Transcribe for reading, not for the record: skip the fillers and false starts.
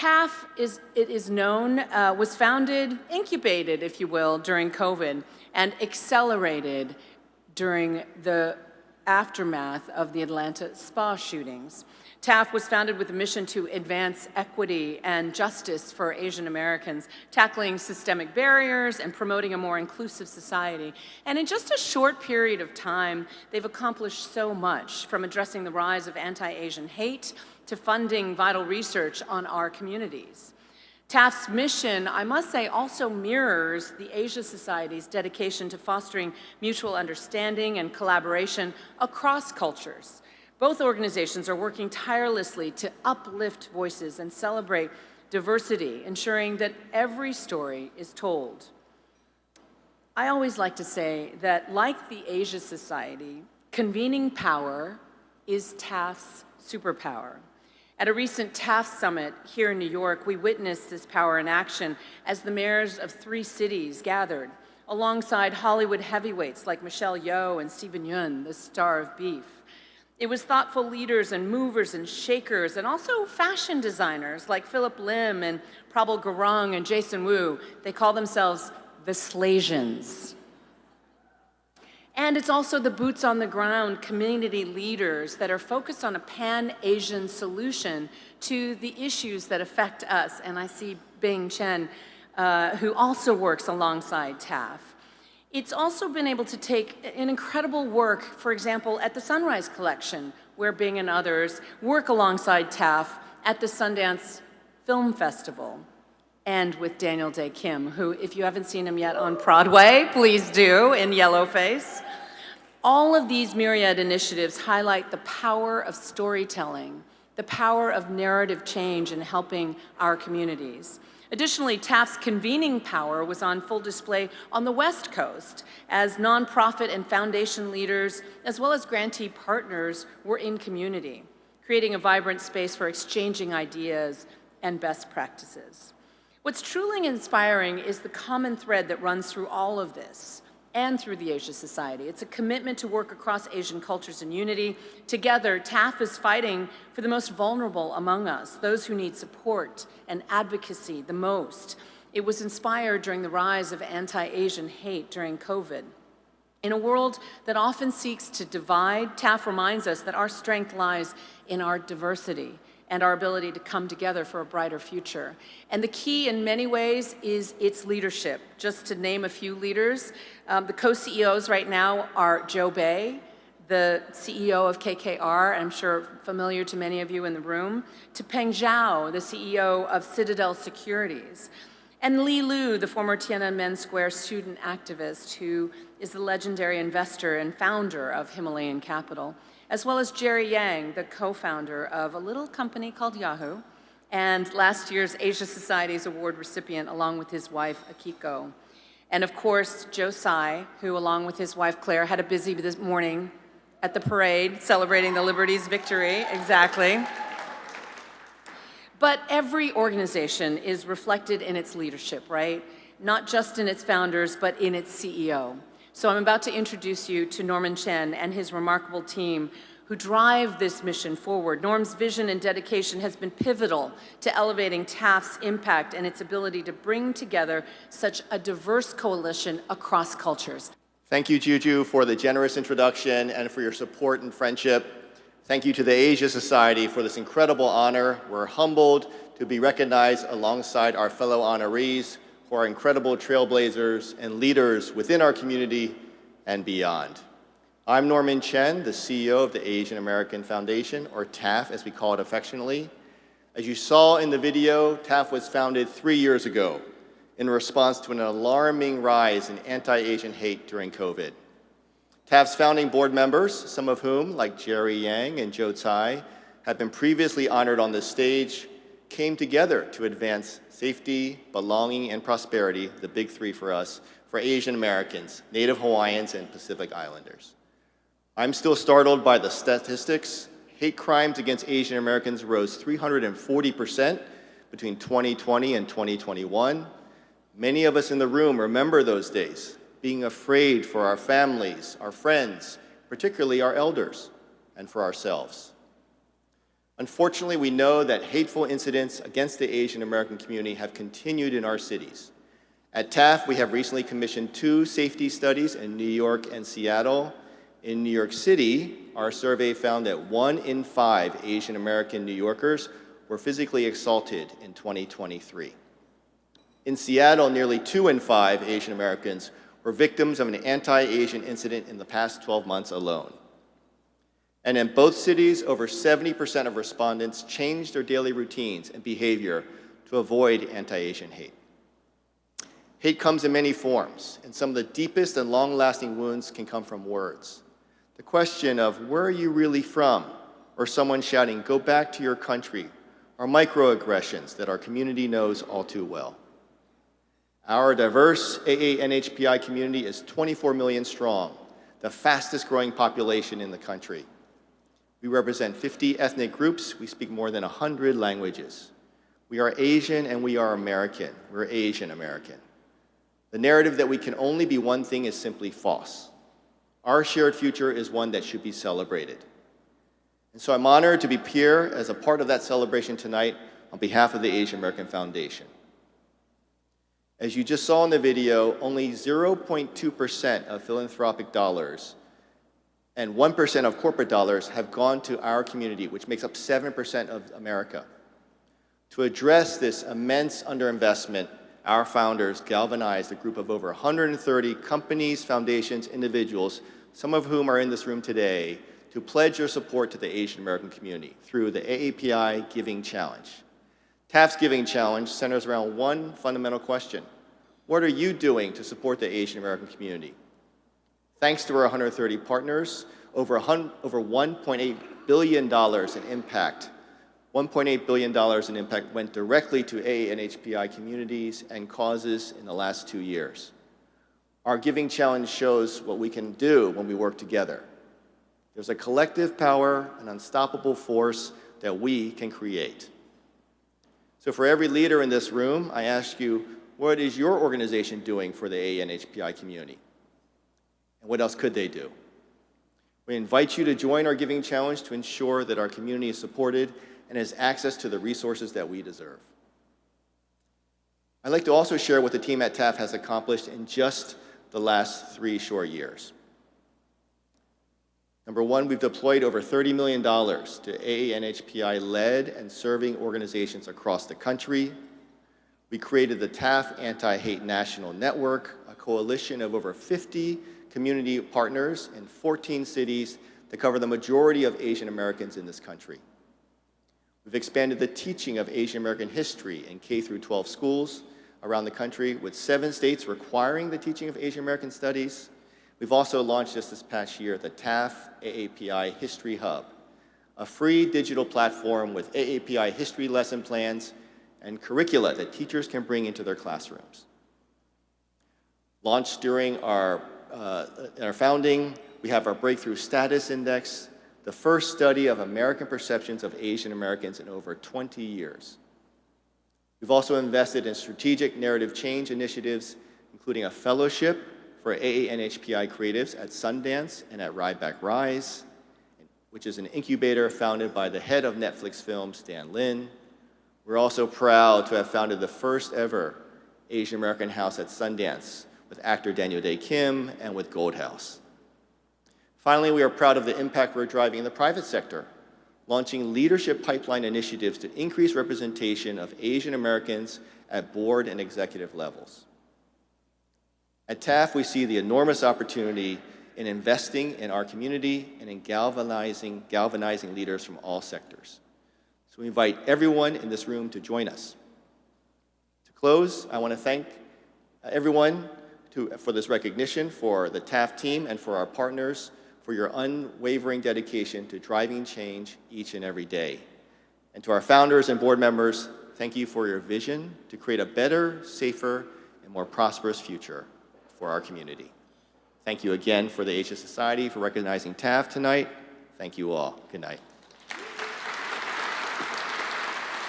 TAAF, it is known, was founded, incubated, if you will, during COVID, and accelerated during the aftermath of the Atlanta spa shootings. TAAF was founded with a mission to advance equity and justice for Asian Americans, tackling systemic barriers and promoting a more inclusive society. And in just a short period of time, they've accomplished so much, from addressing the rise of anti-Asian hate to funding vital research on our communities. TAAF's mission, I must say, also mirrors the Asia Society's dedication to fostering mutual understanding and collaboration across cultures. Both organizations are working tirelessly to uplift voices and celebrate diversity, ensuring that every story is told. I always like to say that, like the Asia Society, convening power is TAAF's superpower. At a recent TAAF summit here in New York, we witnessed this power in action as the mayors of 3 cities gathered, alongside Hollywood heavyweights like Michelle Yeoh and Steven Yeun, the star of Beef. It was thoughtful leaders and movers and shakers, and also fashion designers like Philip Lim and Prabal Gurung and Jason Wu. They call themselves the Slasians. And it's also the boots-on-the-ground community leaders that are focused on a pan-Asian solution to the issues that affect us. And I see Bing Chen, who also works alongside TAAF. It's also been able to take an incredible work, for example, at the Sunrise Collection, where Bing and others work alongside TAAF at the Sundance Film Festival, and with Daniel Day Kim, who, if you haven't seen him yet on Broadway, please do, in Yellowface. All of these myriad initiatives highlight the power of storytelling, the power of narrative change in helping our communities. Additionally, TAAF's convening power was on full display on the West Coast, as nonprofit and foundation leaders, as well as grantee partners, were in community, creating a vibrant space for exchanging ideas and best practices. What's truly inspiring is the common thread that runs through all of this and through the Asia Society. It's a commitment to work across Asian cultures in unity. Together, TAAF is fighting for the most vulnerable among us, those who need support and advocacy the most. It was inspired during the rise of anti-Asian hate during COVID. In a world that often seeks to divide, TAAF reminds us that our strength lies in our diversity and our ability to come together for a brighter future. And the key in many ways is its leadership. Just to name a few leaders, the co-CEOs right now are Joe Bay, the CEO of KKR, I'm sure familiar to many of you in the room, to Peng Zhao, the CEO of Citadel Securities, and Li Lu, the former Tiananmen Square student activist who is the legendary investor and founder of Himalayan Capital, as well as Jerry Yang, the co-founder of a little company called Yahoo, and last year's Asia Society's award recipient, along with his wife, Akiko. And of course, Joe Tsai, who along with his wife, Claire, had a busy this morning at the parade celebrating the Liberty's victory, exactly. But every organization is reflected in its leadership, right? Not just in its founders, but in its CEO. So I'm about to introduce you to Norman Chen and his remarkable team who drive this mission forward. Norm's vision and dedication has been pivotal to elevating TAAF's impact and its ability to bring together such a diverse coalition across cultures. Thank you, Juju, for the generous introduction and for your support and friendship. Thank you to the Asia Society for this incredible honor. We're humbled to be recognized alongside our fellow honorees who are incredible trailblazers and leaders within our community and beyond. I'm Norman Chen, the CEO of the Asian American Foundation, or TAAF as we call it affectionately. As you saw in the video, TAAF was founded 3 years ago in response to an alarming rise in anti-Asian hate during COVID. TAAF's founding board members, some of whom, like Jerry Yang and Joe Tsai, have been previously honored on this stage, came together to advance safety, belonging, and prosperity, the big 3 for us, for Asian Americans, Native Hawaiians, and Pacific Islanders. I'm still startled by the statistics. Hate crimes against Asian Americans rose 340% between 2020 and 2021. Many of us in the room remember those days, being afraid for our families, our friends, particularly our elders, and for ourselves. Unfortunately, we know that hateful incidents against the Asian American community have continued in our cities. At TAAF, we have recently commissioned 2 safety studies in New York and Seattle. In New York City, our survey found that 1 in 5 Asian American New Yorkers were physically assaulted in 2023. In Seattle, nearly 2 in 5 Asian Americans were victims of an anti-Asian incident in the past 12 months alone. And in both cities, over 70% of respondents changed their daily routines and behavior to avoid anti-Asian hate. Hate comes in many forms, and some of the deepest and long-lasting wounds can come from words. The question of where are you really from, or someone shouting, "Go back to your country," are microaggressions that our community knows all too well. Our diverse AANHPI community is 24 million strong, the fastest growing population in the country. We represent 50 ethnic groups. We speak more than 100 languages. We are Asian and we are American. We're Asian American. The narrative that we can only be one thing is simply false. Our shared future is one that should be celebrated. And so I'm honored to be here as a part of that celebration tonight on behalf of the Asian American Foundation. As you just saw in the video, only 0.2% of philanthropic dollars and 1% of corporate dollars have gone to our community, which makes up 7% of America. To address this immense underinvestment, our founders galvanized a group of over 130 companies, foundations, individuals, some of whom are in this room today, to pledge their support to the Asian American community through the AAPI Giving Challenge. TAAF's Giving Challenge centers around one fundamental question: what are you doing to support the Asian American community? Thanks to our 130 partners, over $1.8 billion in impact. $1.8 billion in impact went directly to AANHPI communities and causes in the last 2 years. Our Giving Challenge shows what we can do when we work together. There's a collective power, an unstoppable force that we can create. So for every leader in this room, I ask you, what is your organization doing for the AANHPI community? And what else could they do? We invite you to join our Giving Challenge to ensure that our community is supported and has access to the resources that we deserve. I'd like to also share what the team at TAAF has accomplished in just the last 3 short years. Number one, we've deployed over $30 million to AANHPI-led and serving organizations across the country. We created the TAAF Anti-Hate National Network, a coalition of over 50 community partners in 14 cities that cover the majority of Asian Americans in this country. We've expanded the teaching of Asian American history in K-12 schools around the country, with 7 states requiring the teaching of Asian American studies. We've also launched just this past year the TAAF AAPI History Hub, a free digital platform with AAPI history lesson plans and curricula that teachers can bring into their classrooms. Launched during our founding, we have our Breakthrough Status Index, the first study of American perceptions of Asian Americans in over 20 years. We've also invested in strategic narrative change initiatives, including a fellowship for AANHPI creatives at Sundance and at Ryback Rise, which is an incubator founded by the head of Netflix Films, Dan Lin. We're also proud to have founded the first ever Asian American House at Sundance with actor Daniel Day Kim and with Gold House. Finally, we are proud of the impact we're driving in the private sector, launching leadership pipeline initiatives to increase representation of Asian Americans at board and executive levels. At TAAF, we see the enormous opportunity in investing in our community and in galvanizing leaders from all sectors. So we invite everyone in this room to join us. To close, I want to thank everyone for this recognition, for the TAAF team, and for our partners for your unwavering dedication to driving change each and every day. And to our founders and board members, thank you for your vision to create a better, safer, and more prosperous future for our community. Thank you again for the Asia Society for recognizing TAAF tonight. Thank you all. Good night.